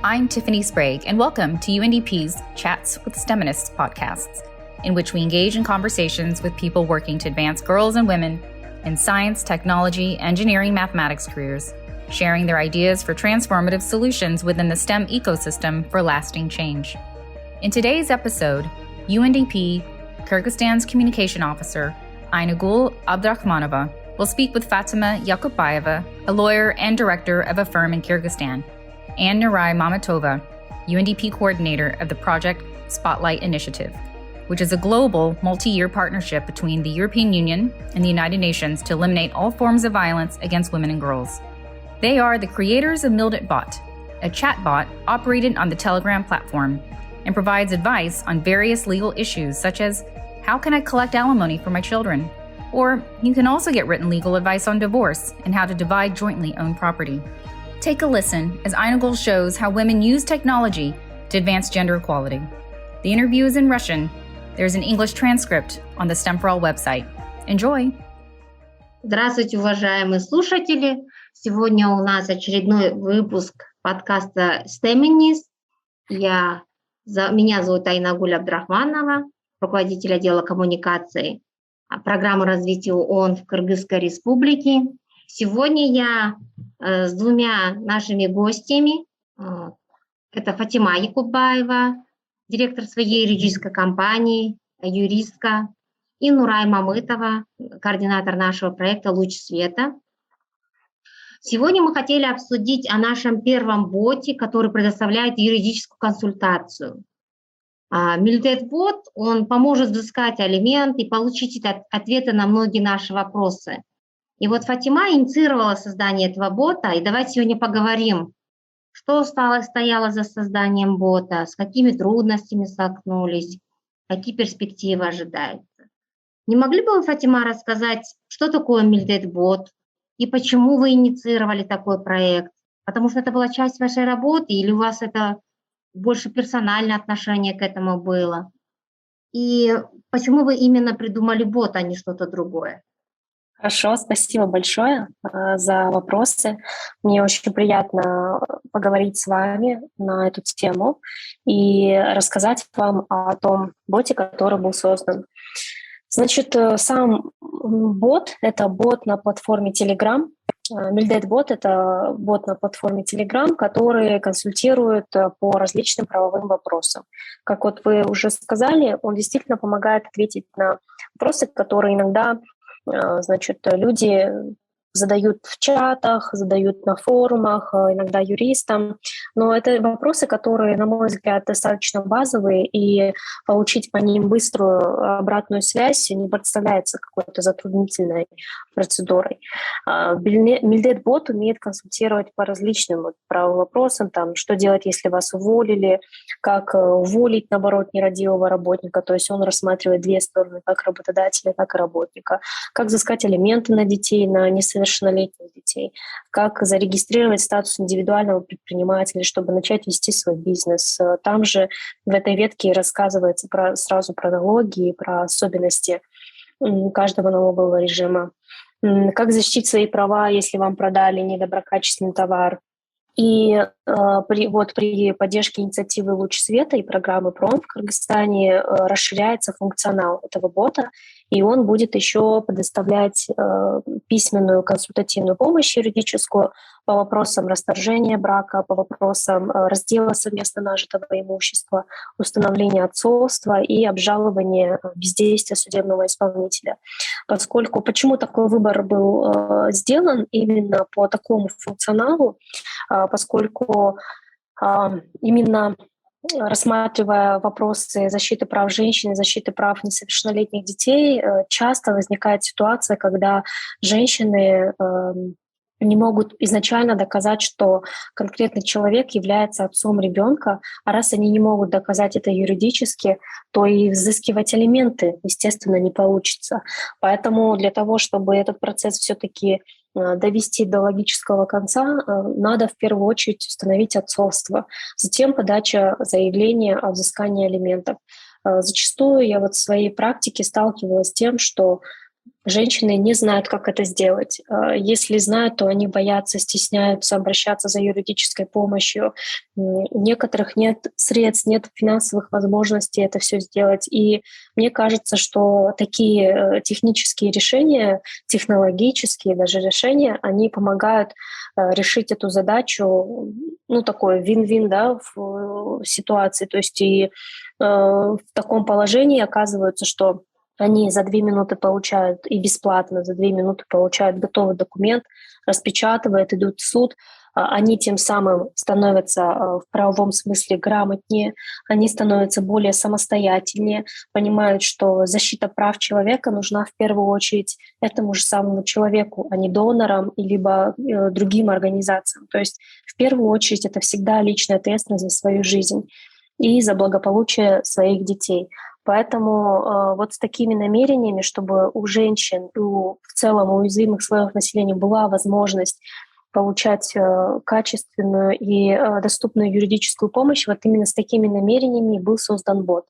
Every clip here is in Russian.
I'm Tiffany Sprague, and welcome to UNDP's Chats with STEMinists podcasts, in which we engage in conversations with people working to advance girls and women in science, technology, engineering, mathematics careers, sharing their ideas for transformative solutions within the STEM ecosystem for lasting change. In today's episode, UNDP Kyrgyzstan's Communication Officer, Ainugul Abdrakhmanova, will speak with Fatima Yakubayeva, a lawyer and director of a firm in Kyrgyzstan, and Nuray Mamatova, UNDP coordinator of the Project Spotlight Initiative, which is a global, multi-year partnership between the European Union and the United Nations to eliminate all forms of violence against women and girls. They are the creators of MilditBot, a chatbot operated on the Telegram platform, and provides advice on various legal issues such as, how can I collect alimony for my children? Or you can also get written legal advice on divorce and how to divide jointly owned property. Take a listen as Ainugul shows how women use technology to advance gender equality. The interview is in Russian. There's an English transcript on the STEM for All website. Enjoy! Здравствуйте, уважаемые слушатели! Сегодня у нас очередной выпуск подкаста STEMinists. Меня зовут Айнагуль Абдрахманова, руководитель отдела коммуникации программы развития ООН в Кыргызской республике. Сегодня я с двумя нашими гостями. Это Фатима Якубаева, директор своей юридической компании, юристка, и Нурай Мамытова, координатор нашего проекта «Луч света». Сегодня мы хотели обсудить о нашем первом боте, который предоставляет юридическую консультацию. MilditBot, он поможет взыскать алименты и получить ответы на многие наши вопросы. И вот Фатима инициировала создание этого бота, и давайте сегодня поговорим, что стояло за созданием бота, с какими трудностями столкнулись, какие перспективы ожидаются. Не могли бы вы, Фатима, рассказать, что такое MilditBot и почему вы инициировали такой проект? Потому что это была часть вашей работы или у вас это больше персональное отношение к этому было? И почему вы именно придумали бот, а не что-то другое? Хорошо, спасибо большое за вопросы. Мне очень приятно поговорить с вами на эту тему и рассказать вам о том боте, который был создан. Значит, сам бот — это бот на платформе Telegram. MilditBot — это бот на платформе Telegram, который консультирует по различным правовым вопросам. Как вот вы уже сказали, он действительно помогает ответить на вопросы, которые иногда люди задают в чатах, задают на форумах, иногда юристам. Но это вопросы, которые, на мой взгляд, достаточно базовые, и получить по ним быструю обратную связь не представляется какой-то затруднительной процедурой. MilditBot умеет консультировать по различным правовым вопросам, что делать, если вас уволили, как уволить, наоборот, нерадивого работника. То есть он рассматривает две стороны, как работодателя, так и работника. Как взыскать алименты на детей, на несовершеннолетних детей, как зарегистрировать статус индивидуального предпринимателя, чтобы начать вести свой бизнес. Там же в этой ветке рассказывается сразу про налоги, про особенности каждого налогового режима, как защитить свои права, если вам продали недоброкачественный товар. И при поддержке инициативы «Луч света» и программы ПРОМ в Кыргызстане расширяется функционал этого бота, и он будет еще предоставлять письменную консультативную помощь юридическую по вопросам расторжения брака, по вопросам раздела совместно нажитого имущества, установления отцовства и обжалования бездействия судебного исполнителя. Почему такой выбор был сделан именно по такому функционалу? Поскольку именно рассматривая вопросы защиты прав женщин и защиты прав несовершеннолетних детей, часто возникает ситуация, когда женщины не могут изначально доказать, что конкретный человек является отцом ребенка, а раз они не могут доказать это юридически, то и взыскивать алименты, естественно, не получится. Поэтому для того, чтобы этот процесс все-таки довести до логического конца, надо в первую очередь установить отцовство, затем подача заявления о взыскании алиментов. Зачастую я в своей практике сталкивалась с тем, что женщины не знают, как это сделать. Если знают, то они боятся, стесняются обращаться за юридической помощью. У некоторых нет средств, нет финансовых возможностей это все сделать. И мне кажется, что такие технические решения, технологические даже решения, они помогают решить эту задачу, ну, такой вин-вин, да, в ситуации. То есть и в таком положении оказывается, что они за 2 минуты получают и бесплатно, за 2 минуты получают готовый документ, распечатывают, идут в суд. Они тем самым становятся в правовом смысле грамотнее, они становятся более самостоятельнее, понимают, что защита прав человека нужна в первую очередь этому же самому человеку, а не донорам либо другим организациям. То есть в первую очередь это всегда личная ответственность за свою жизнь и за благополучие своих детей. Поэтому вот с такими намерениями, чтобы у женщин, в целом у уязвимых слоев населения была возможность получать качественную и доступную юридическую помощь, вот именно с такими намерениями был создан бот.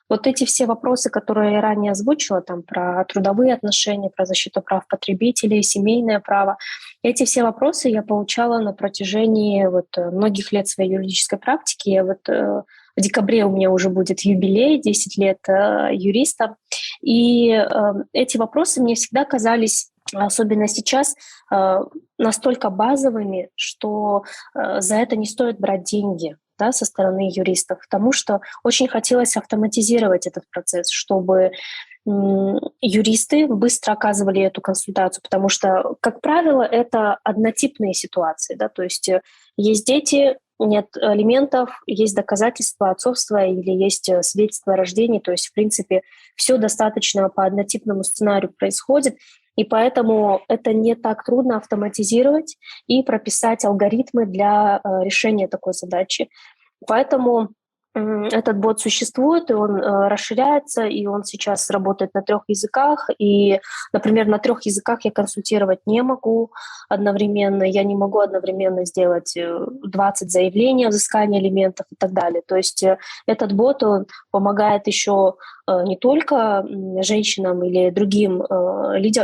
Вот эти все вопросы, которые я ранее озвучила, там про трудовые отношения, про защиту прав потребителей, семейное право, эти все вопросы я получала на протяжении многих лет своей юридической практики. Я в декабре у меня уже будет юбилей, 10 лет юриста. И эти вопросы мне всегда казались, особенно сейчас, настолько базовыми, что за это не стоит брать деньги, да, со стороны юристов, потому что очень хотелось автоматизировать этот процесс, чтобы юристы быстро оказывали эту консультацию, потому что, как правило, это однотипные ситуации, да, то есть есть дети, нет алиментов, есть доказательства отцовства или есть свидетельство о рождении, то есть, в принципе, все достаточно по однотипному сценарию происходит, и поэтому это не так трудно автоматизировать и прописать алгоритмы для решения такой задачи. Поэтому этот бот существует, и он расширяется, и он сейчас работает на 3 языках. И, например, на 3 языках я консультировать не могу одновременно. Я не могу одновременно сделать 20 заявлений о взыскании алиментов и так далее. То есть этот бот он помогает еще не только женщинам или другим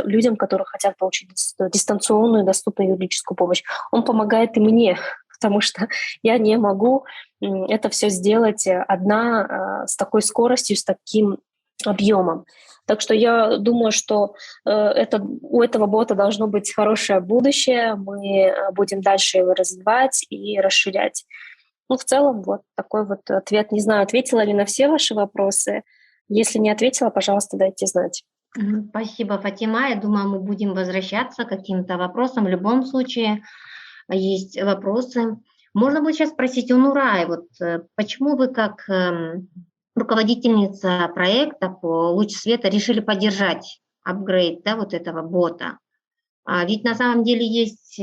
людям, которые хотят получить дистанционную доступную юридическую помощь. Он помогает и мне, потому что я не могу это все сделать одна с такой скоростью, с таким объемом. Так что я думаю, что у этого бота должно быть хорошее будущее. Мы будем дальше его развивать и расширять. Ну, в целом, вот такой вот ответ. Не знаю, ответила ли на все ваши вопросы. Если не ответила, пожалуйста, дайте знать. Спасибо, Фатима. Я думаю, мы будем возвращаться к каким-то вопросам. В любом случае есть вопросы. Можно будет сейчас спросить у Нурай, почему вы как руководительница проекта по «Луч света» решили поддержать апгрейд, да, вот этого бота? Ведь на самом деле есть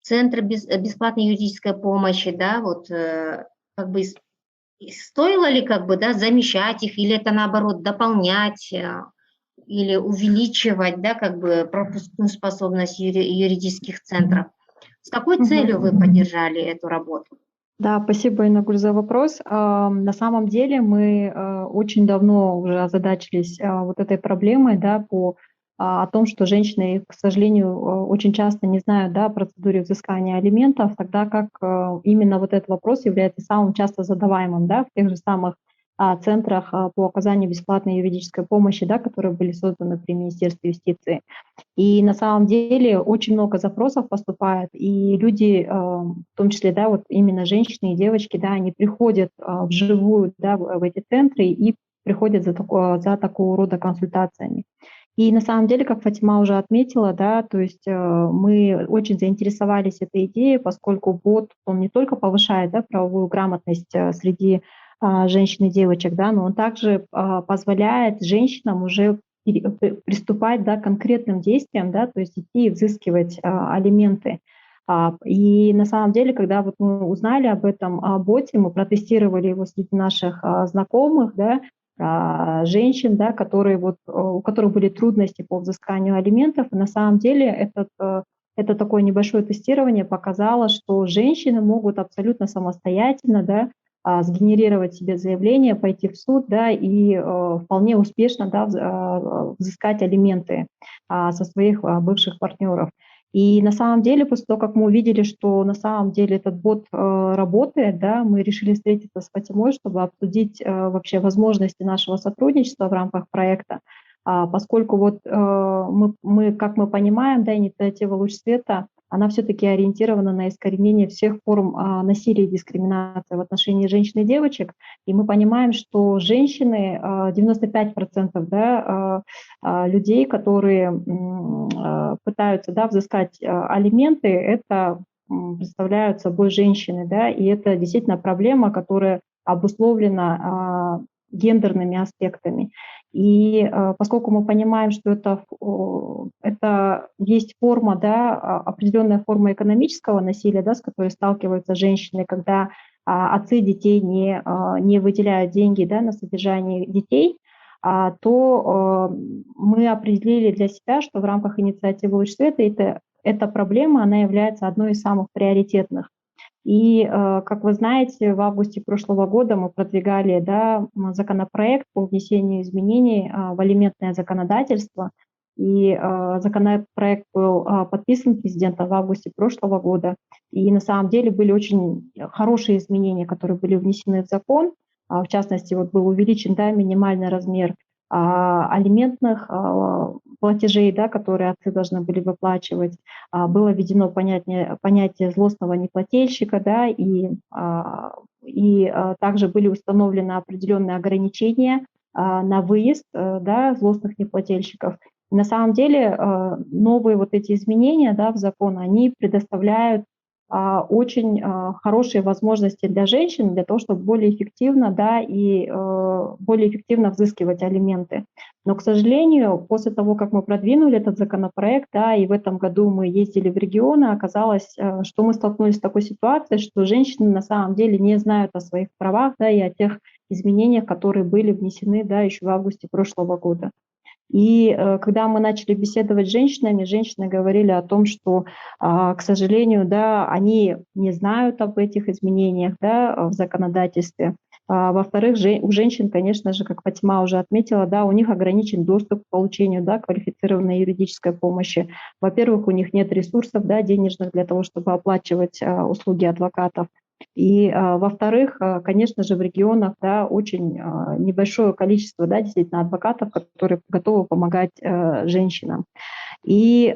центры бесплатной юридической помощи, да, как бы стоило ли замещать их, или это наоборот дополнять, или увеличивать, да, пропускную способность юридических центров? С какой целью вы поддержали эту работу? Да, спасибо, Инагуль, за вопрос. На самом деле мы очень давно уже озадачились вот этой проблемой, да, о том, что женщины, к сожалению, очень часто не знают, да, о процедуре взыскания алиментов, тогда как именно вот этот вопрос является самым часто задаваемым, да, в тех же самых центрах по оказанию бесплатной юридической помощи, да, которые были созданы при Министерстве юстиции. И на самом деле очень много запросов поступает, и люди, в том числе, да, вот именно женщины и девочки, да, они приходят вживую, да, в эти центры и приходят за такого рода консультациями. И на самом деле, как Фатима уже отметила, да, то есть мы очень заинтересовались этой идеей, поскольку бот, он не только повышает, да, правовую грамотность среди женщин и девочек, да, но он также позволяет женщинам уже приступать, да, к конкретным действиям, да, то есть идти и взыскивать алименты. И на самом деле, когда вот мы узнали об этом боте, мы протестировали его среди наших знакомых, да, женщин, да, у которых были трудности по взысканию алиментов. И на самом деле это такое небольшое тестирование показало, что женщины могут абсолютно самостоятельно, да, сгенерировать себе заявление, пойти в суд, да, и вполне успешно, да, взыскать алименты со своих бывших партнеров. И на самом деле, после того, как мы увидели, что на самом деле этот бот работает, да, мы решили встретиться с Фатимой, чтобы обсудить вообще возможности нашего сотрудничества в рамках проекта, поскольку вот мы, как мы понимаем, да, инициатива «Луч света», она все-таки ориентирована на искоренение всех форм насилия и дискриминации в отношении женщин и девочек. И мы понимаем, что женщины, 95% да, людей, которые пытаются, да, взыскать алименты, это представляют собой женщины, да, и это действительно проблема, которая обусловлена гендерными аспектами. И поскольку мы понимаем, что это есть форма, да, определенная форма экономического насилия, да, с которой сталкиваются женщины, когда отцы детей не выделяют деньги, да, на содержание детей, то мы определили для себя, что в рамках инициативы «Луч света» эта проблема, она является одной из самых приоритетных. И, как вы знаете, в августе прошлого года мы продвигали, да, законопроект по внесению изменений в алиментное законодательство. И законопроект был подписан президентом в августе прошлого года. И на самом деле были очень хорошие изменения, которые были внесены в закон. В частности, вот был увеличен, да, минимальный размер алиментных платежей, да, которые отцы должны были выплачивать. Было введено понятие злостного неплательщика, да, и также были установлены определенные ограничения на выезд, да, злостных неплательщиков. И на самом деле новые вот эти изменения, да, в закон, они предоставляют очень хорошие возможности для женщин, для того, чтобы более эффективно, да, и более эффективно взыскивать алименты. Но, к сожалению, после того, как мы продвинули этот законопроект, да, и в этом году мы ездили в регионы, оказалось, что мы столкнулись с такой ситуацией, что женщины на самом деле не знают о своих правах, да, и о тех изменениях, которые были внесены, да, еще в августе прошлого года. И когда мы начали беседовать с женщинами, женщины говорили о том, что, к сожалению, да, они не знают об этих изменениях, да, в законодательстве. Во-вторых, у женщин, конечно же, как Фатима уже отметила, да, у них ограничен доступ к получению, да, квалифицированной юридической помощи. Во-первых, у них нет ресурсов, да, денежных для того, чтобы оплачивать услуги адвокатов. И, во-вторых, конечно же, в регионах, да, очень небольшое количество, да, действительно адвокатов, которые готовы помогать женщинам. И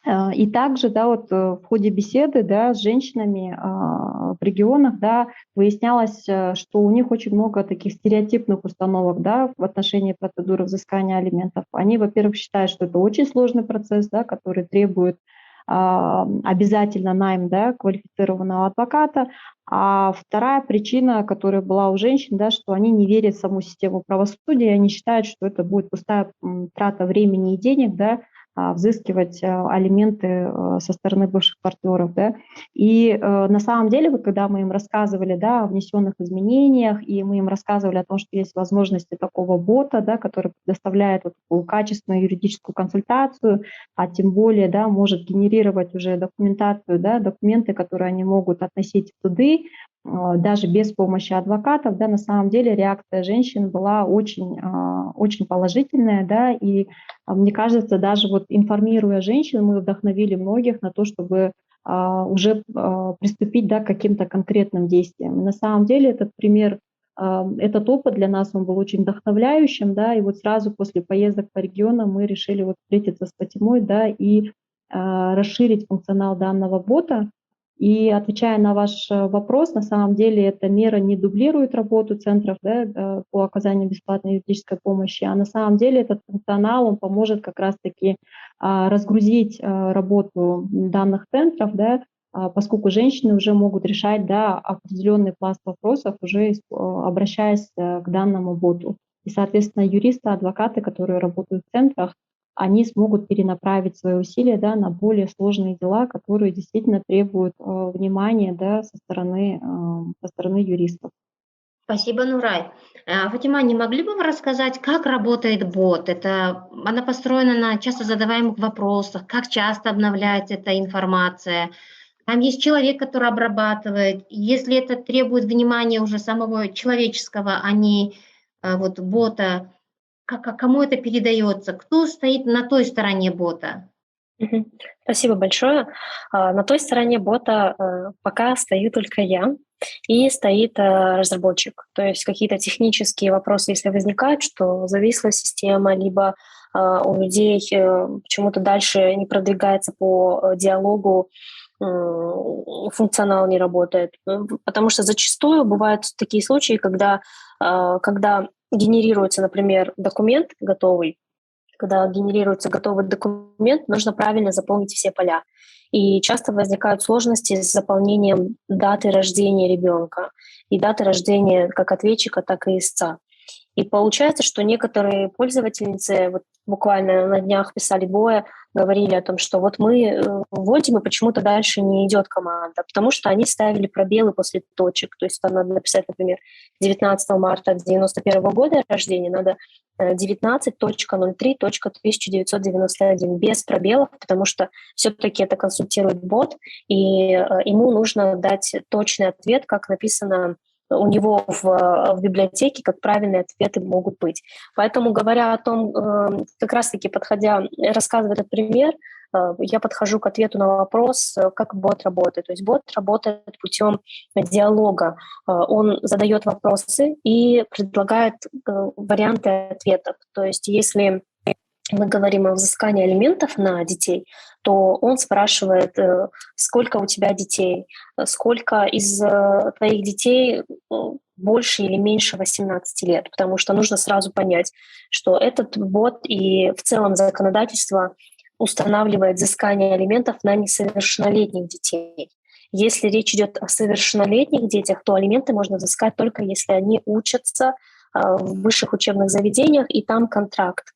также, да, вот в ходе беседы, да, с женщинами в регионах, да, выяснялось, что у них очень много таких стереотипных установок, да, в отношении процедуры взыскания алиментов. Они, во-первых, считают, что это очень сложный процесс, да, который требует обязательно найм, да, квалифицированного адвоката. А вторая причина, которая была у женщин, да, что они не верят в саму систему правосудия, они считают, что это будет пустая трата времени и денег, да, взыскивать алименты со стороны бывших партнеров. Да. И на самом деле, вот когда мы им рассказывали, да, о внесенных изменениях, и мы им рассказывали о том, что есть возможности такого бота, да, который предоставляет вот такую качественную юридическую консультацию, а тем более, да, может генерировать уже документацию, да, документы, которые они могут относить в суды, даже без помощи адвокатов, да, на самом деле реакция женщин была очень, очень положительная, да, и мне кажется, даже вот информируя женщин, мы вдохновили многих на то, чтобы уже приступить, да, к каким-то конкретным действиям. И на самом деле этот пример, этот опыт для нас, он был очень вдохновляющим, да, и вот сразу после поездок по регионам мы решили вот встретиться с Фатимой, да, и расширить функционал данного бота. И отвечая на ваш вопрос, на самом деле эта мера не дублирует работу центров, да, по оказанию бесплатной юридической помощи, а на самом деле этот функционал, он поможет как раз-таки разгрузить работу данных центров, да, поскольку женщины уже могут решать, да, определенный пласт вопросов, уже обращаясь к данному боту. И, соответственно, юристы, адвокаты, которые работают в центрах, они смогут перенаправить свои усилия, да, на более сложные дела, которые действительно требуют внимания, да, со стороны юристов. Спасибо, Нурай. Фатима, не могли бы вы рассказать, как работает бот? Она построена на часто задаваемых вопросах, как часто обновляется эта информация, Там есть человек, который обрабатывает. Если это требует внимания уже самого человеческого, а не вот бота, кому это передается? Кто стоит на той стороне бота? Мгм. Спасибо большое. На той стороне бота пока стою только я и стоит разработчик. То есть какие-то технические вопросы, если возникают, что зависла система, либо у людей почему-то дальше не продвигается по диалогу, функционал не работает. Потому что зачастую бывают такие случаи, когда генерируется, например, документ готовый, когда генерируется готовый документ, нужно правильно заполнить все поля. И часто возникают сложности с заполнением даты рождения ребенка и даты рождения как ответчика, так и истца. И получается, что некоторые пользовательницы вот буквально на днях писали двое, говорили о том, что вот мы вводим, и почему-то дальше не идет команда, потому что они ставили пробелы после точек. То есть там надо написать, например, 19 марта 1991 года рождения, надо 19.03.1991 без пробелов, потому что все-таки это консультирует бот, и ему нужно дать точный ответ, как написано у него в библиотеке, как правильные ответы могут быть. Поэтому, говоря о том, как раз-таки подходя, рассказывая этот пример, я подхожу к ответу на вопрос, как бот работает. То есть бот работает путем диалога. Он задает вопросы и предлагает варианты ответов. То есть если мы говорим о взыскании алиментов на детей, то он спрашивает, сколько у тебя детей, сколько из твоих детей больше или меньше 18 лет, потому что нужно сразу понять, что этот бот и в целом законодательство устанавливает взыскание алиментов на несовершеннолетних детей. Если речь идет о совершеннолетних детях, то алименты можно взыскать только если они учатся в высших учебных заведениях, и там контракт.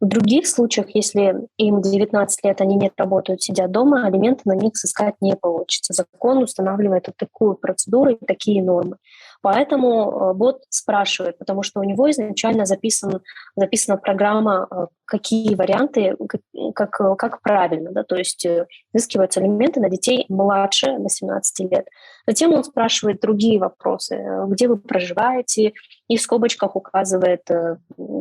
В других случаях, если им 19 лет, они не работают, сидят дома, алименты на них взыскать не получится. Закон устанавливает вот такую процедуру и такие нормы. Поэтому бот спрашивает, потому что у него изначально записана программа, какие варианты, как правильно, да, то есть взыскиваются алименты на детей младше 18 лет. Затем он спрашивает другие вопросы, где вы проживаете, и в скобочках указывает,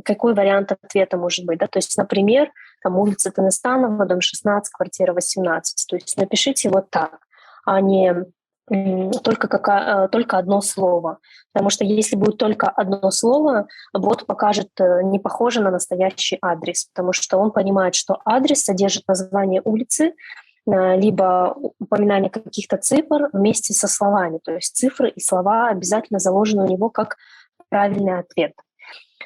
какой вариант ответа может быть. Да? То есть, например, там улица Тыныстанова, дом 16, квартира 18. То есть напишите вот так, а не только одно слово. Потому что если будет только одно слово, бот покажет не похоже на настоящий адрес, потому что он понимает, что адрес содержит название улицы, либо упоминание каких-то цифр вместе со словами. То есть цифры и слова обязательно заложены у него как правильный ответ.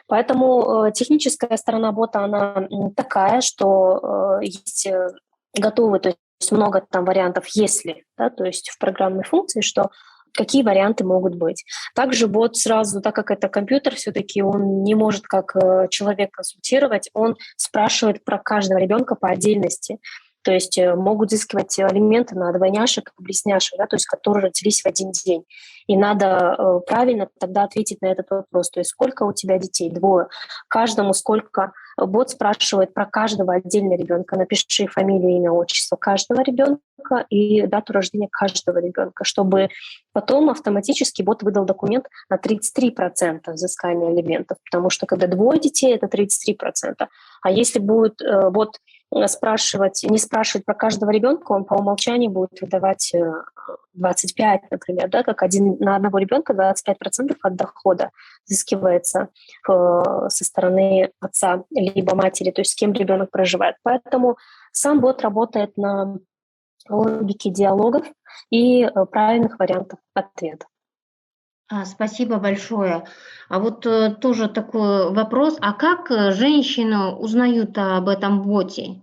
Поэтому техническая сторона бота, она такая, что есть готовы, то есть много там вариантов «если», да, то есть в программной функции, что какие варианты могут быть. Также бот сразу, так как это компьютер, все-таки он не может как человек консультировать, он спрашивает про каждого ребенка по отдельности. То есть могут взыскивать алименты на двойняшек, близняшек, да, то есть которые родились в один день. И надо правильно тогда ответить на этот вопрос. То есть сколько у тебя детей? 2. Каждому сколько? Бот спрашивает про каждого отдельно ребенка. Напиши фамилию, имя, отчество каждого ребенка и дату рождения каждого ребенка, чтобы потом автоматически бот выдал документ на 33% взыскания алиментов. Потому что когда 2 детей, это 33%. А если будет бот не спрашивать про каждого ребенка, он по умолчанию будет выдавать 25, например, да, как на одного ребенка 25% от дохода взыскивается со стороны отца либо матери, то есть с кем ребенок проживает. Поэтому сам бот работает на логике диалогов и правильных вариантов ответа. Спасибо большое. А вот тоже такой вопрос. А как женщины узнают об этом боте?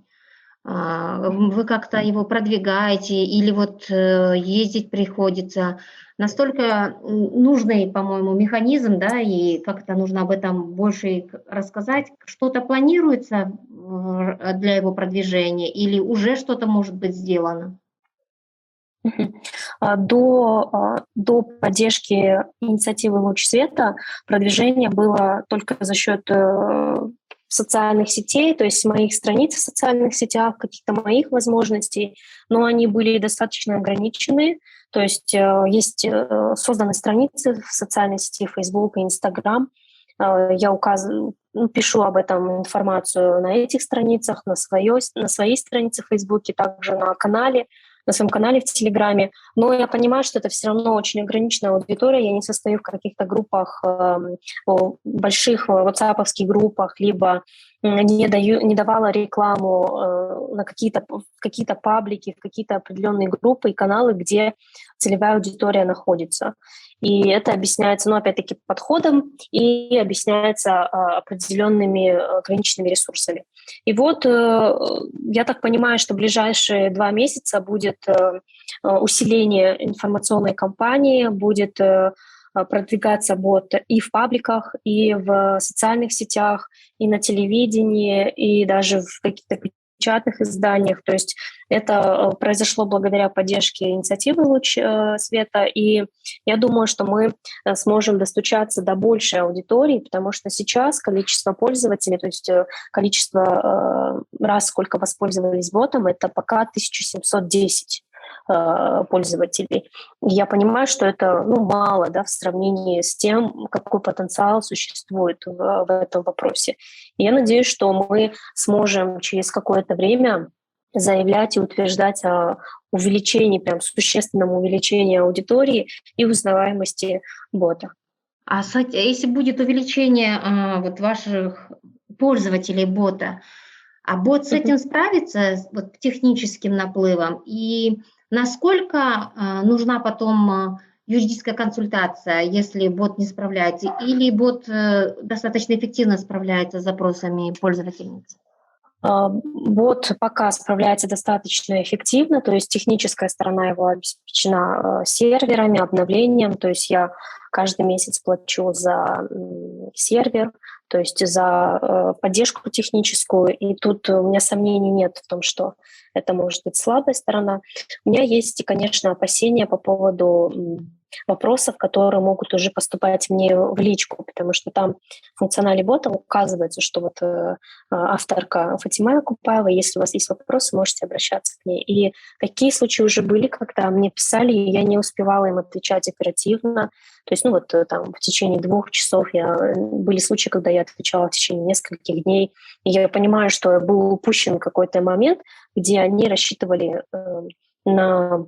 Вы как-то его продвигаете или вот ездить приходится? Настолько нужный, по-моему, механизм, да, и как-то нужно об этом больше рассказать. Что-то планируется для его продвижения или уже что-то может быть сделано? До поддержки инициативы «Луч света» продвижение было только за счет социальных сетей, то есть моих страниц в социальных сетях, каких-то моих возможностей, но они были достаточно ограничены. То есть есть созданы страницы в социальной сети Facebook и Instagram. Я пишу об этом информацию на этих страницах, на своей странице в Фейсбуке, также на своем канале в Телеграме. Но я понимаю, что это все равно очень ограниченная аудитория. Я не состою в каких-то группах, больших ватсаповских группах, либо не давала рекламу на какие-то паблики, в какие-то определенные группы и каналы, где целевая аудитория находится. И это объясняется, опять-таки, подходом и объясняется определенными ограниченными ресурсами. И вот я так понимаю, что в ближайшие 2 месяца будет усиление информационной кампании, будет продвигаться бот и в пабликах, и в социальных сетях, и на телевидении, и даже в каких-то печатных изданиях. То есть это произошло благодаря поддержке инициативы «Луч света», и я думаю, что мы сможем достучаться до большей аудитории, потому что сейчас количество пользователей, то есть количество раз, сколько воспользовались ботом, это пока 1710 пользователей. Я понимаю, что это мало, в сравнении с тем, какой потенциал существует в этом вопросе. И я надеюсь, что мы сможем через какое-то время заявлять и утверждать о увеличении, прям существенном увеличении аудитории и узнаваемости бота. А если будет увеличение ваших пользователей бота, а бот с этим справится, техническим наплывом? И насколько нужна потом юридическая консультация, если бот не справляется? Или бот достаточно эффективно справляется с запросами пользовательниц? Бот пока справляется достаточно эффективно, то есть техническая сторона его обеспечена серверами, обновлением, то есть я каждый месяц плачу за сервер, то есть за поддержку техническую, и тут у меня сомнений нет в том, что это может быть слабая сторона. У меня есть, конечно, опасения по поводу вопросов, которые могут уже поступать мне в личку, потому что там в функционале бота указывается, что авторка Фатима Якупаева, если у вас есть вопросы, можете обращаться к ней. И такие случаи уже были, когда мне писали, и я не успевала им отвечать оперативно. То есть, там в течение 2 часов были случаи, когда я отвечала в течение нескольких дней. И я понимаю, что был упущен какой-то момент, где они рассчитывали на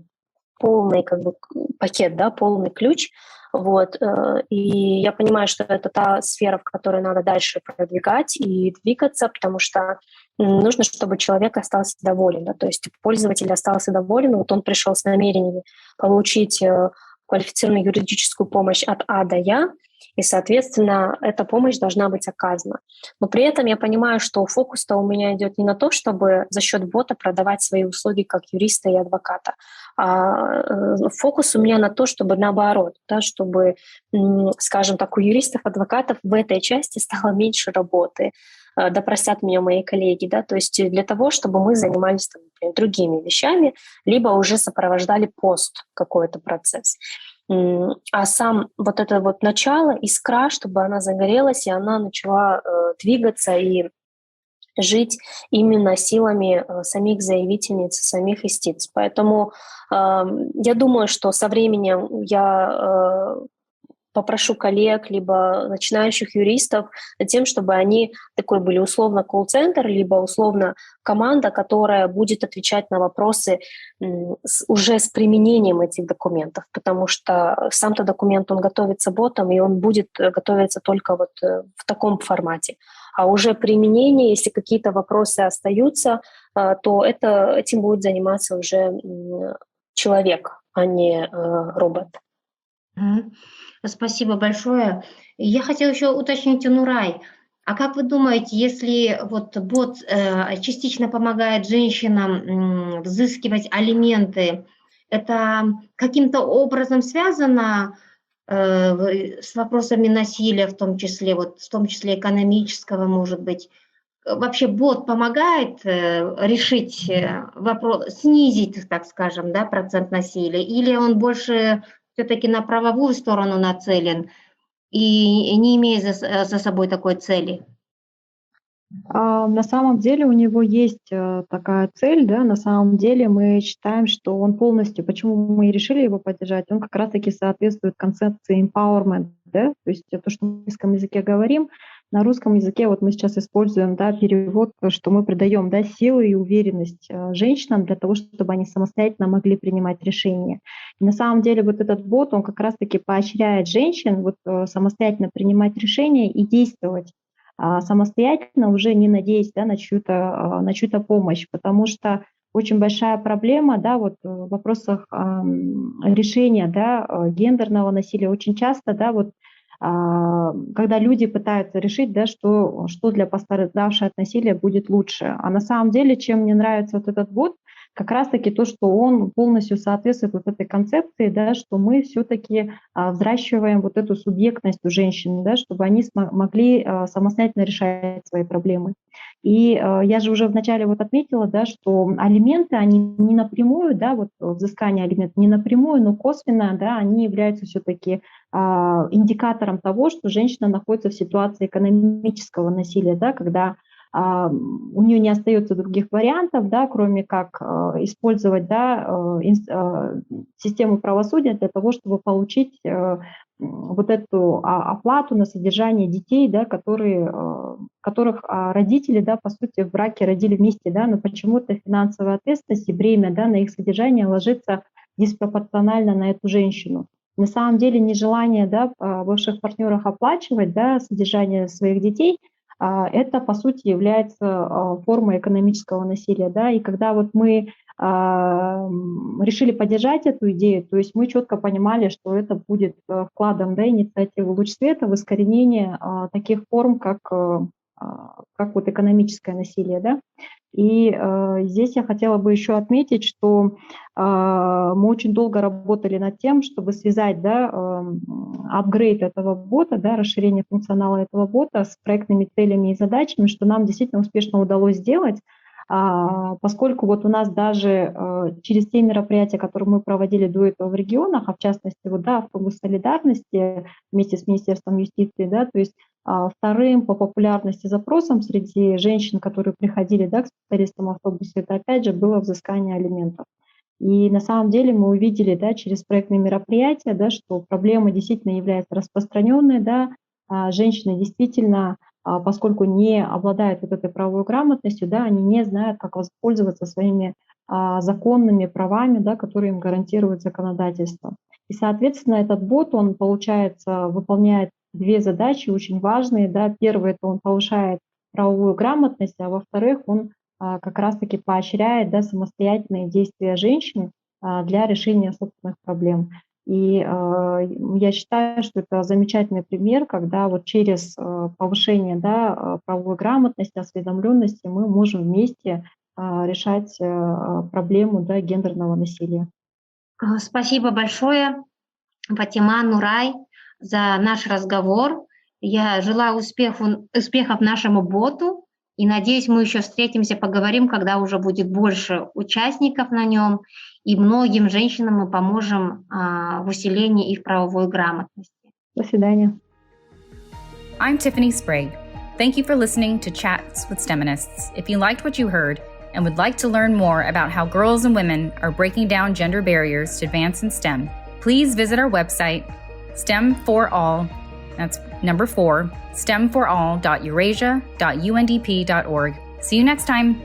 полный пакет, полный ключ. И я понимаю, что это та сфера, в которой надо дальше продвигать и двигаться, потому что нужно, чтобы человек остался доволен. То есть пользователь остался доволен, он пришел с намерениями получить квалифицированную юридическую помощь от А до Я, и, соответственно, эта помощь должна быть оказана. Но при этом я понимаю, что фокус-то у меня идет не на то, чтобы за счет бота продавать свои услуги как юриста и адвоката, а фокус у меня на то, чтобы наоборот, чтобы, скажем так, у юристов-адвокатов в этой части стало меньше работы. Да простят меня мои коллеги, то есть для того, чтобы мы занимались например, другими вещами, либо уже сопровождали пост какой-то процесс. А сам это начало, искра, чтобы она загорелась, и она начала двигаться и жить именно силами самих заявительниц, самих истиц. Поэтому я думаю, что со временем я попрошу коллег, либо начинающих юристов над тем, чтобы они такой были условно колл-центр, либо условно команда, которая будет отвечать на вопросы уже с применением этих документов, потому что сам-то документ, он готовится ботом, и он будет готовиться только в таком формате. А уже применение, если какие-то вопросы остаются, то этим будет заниматься уже человек, а не робот. Спасибо большое. Я хотела еще уточнить у Нурай. А как вы думаете, если бот частично помогает женщинам взыскивать алименты, это каким-то образом связано с вопросами насилия, в том числе экономического, может быть? Вообще бот помогает решить вопрос, снизить, так скажем, процент насилия, или он больше все-таки на правовую сторону нацелен и не имеет за собой такой цели? На самом деле у него есть такая цель, да, на самом деле мы считаем, что он полностью, почему мы и решили его поддержать, он как раз-таки соответствует концепции empowerment, да, то есть то, что мы на английском языке говорим, на русском языке вот мы сейчас используем, да, перевод, что мы придаем, да, силу и уверенность женщинам для того, чтобы они самостоятельно могли принимать решения. И на самом деле вот этот бот, он как раз-таки поощряет женщин вот самостоятельно принимать решения и действовать самостоятельно, уже не надеясь, да, на чью-то помощь, потому что очень большая проблема, да, вот в вопросах решения, да, гендерного насилия очень часто, да, вот когда люди пытаются решить, да, что для пострадавшей от насилия будет лучше. А на самом деле, чем мне нравится вот этот бот, как раз-таки то, что он полностью соответствует вот этой концепции, да, что мы все-таки взращиваем вот эту субъектность у женщин, да, чтобы они могли самостоятельно решать свои проблемы. И я же уже вначале вот отметила, да, что алименты, они не напрямую, да, вот взыскание алиментов не напрямую, но косвенно, да, они являются все-таки индикатором того, что женщина находится в ситуации экономического насилия, да, когда у нее не остается других вариантов, да, кроме как использовать, да, систему правосудия для того, чтобы получить вот эту оплату на содержание детей, да, которых родители, да, по сути, в браке родили вместе, да, но почему-то финансовая ответственность и бремя, да, на их содержание ложится диспропорционально на эту женщину. На самом деле нежелание, да, бывших партнеров оплачивать, да, содержание своих детей – это, по сути, является формой экономического насилия. Да? И когда вот мы решили поддержать эту идею, то есть мы четко понимали, что это будет вкладом, да, инициативы «Луч света» в искоренение таких форм, как вот экономическое насилие. Да? И здесь я хотела бы еще отметить, что мы очень долго работали над тем, чтобы связать, да, апгрейд этого бота, да, расширение функционала этого бота с проектными целями и задачами, что нам действительно успешно удалось сделать, поскольку вот у нас даже через те мероприятия, которые мы проводили до этого в регионах, а в частности, вот, да, автобус солидарности вместе с Министерством юстиции, да, то есть вторым по популярности запросом среди женщин, которые приходили, да, к специалистам автобуса, это опять же было взыскание алиментов. И на самом деле мы увидели, да, через проектные мероприятия, да, что проблема действительно является распространенной, да, женщины действительно, поскольку не обладают вот этой правовой грамотностью, да, они не знают, как воспользоваться своими законными правами, да, которые им гарантирует законодательство. И, соответственно, этот бот, он, получается, выполняет две задачи очень важные. Да. Первое – это он повышает правовую грамотность, а во-вторых, он как раз-таки поощряет, да, самостоятельные действия женщин для решения собственных проблем. И я считаю, что это замечательный пример, когда вот через повышение, да, правовой грамотности, осведомленности мы можем вместе решать проблему, да, гендерного насилия. Спасибо большое, Фатима, Нурай, за наш разговор. Я желаю успехов нашему боту. И надеюсь, мы еще встретимся, поговорим, когда уже будет больше участников на нем, и многим женщинам мы поможем в усилении их правовой грамотности. До свидания. I'm Tiffany Sprague. Thank you for listening to Chats with STEMinists. If you liked what you heard and would like to learn more about how girls and women are breaking down gender barriers to advance in STEM, please visit our website, STEM4All. That's number 4, stemforall.eurasia.undp.org. See you next time.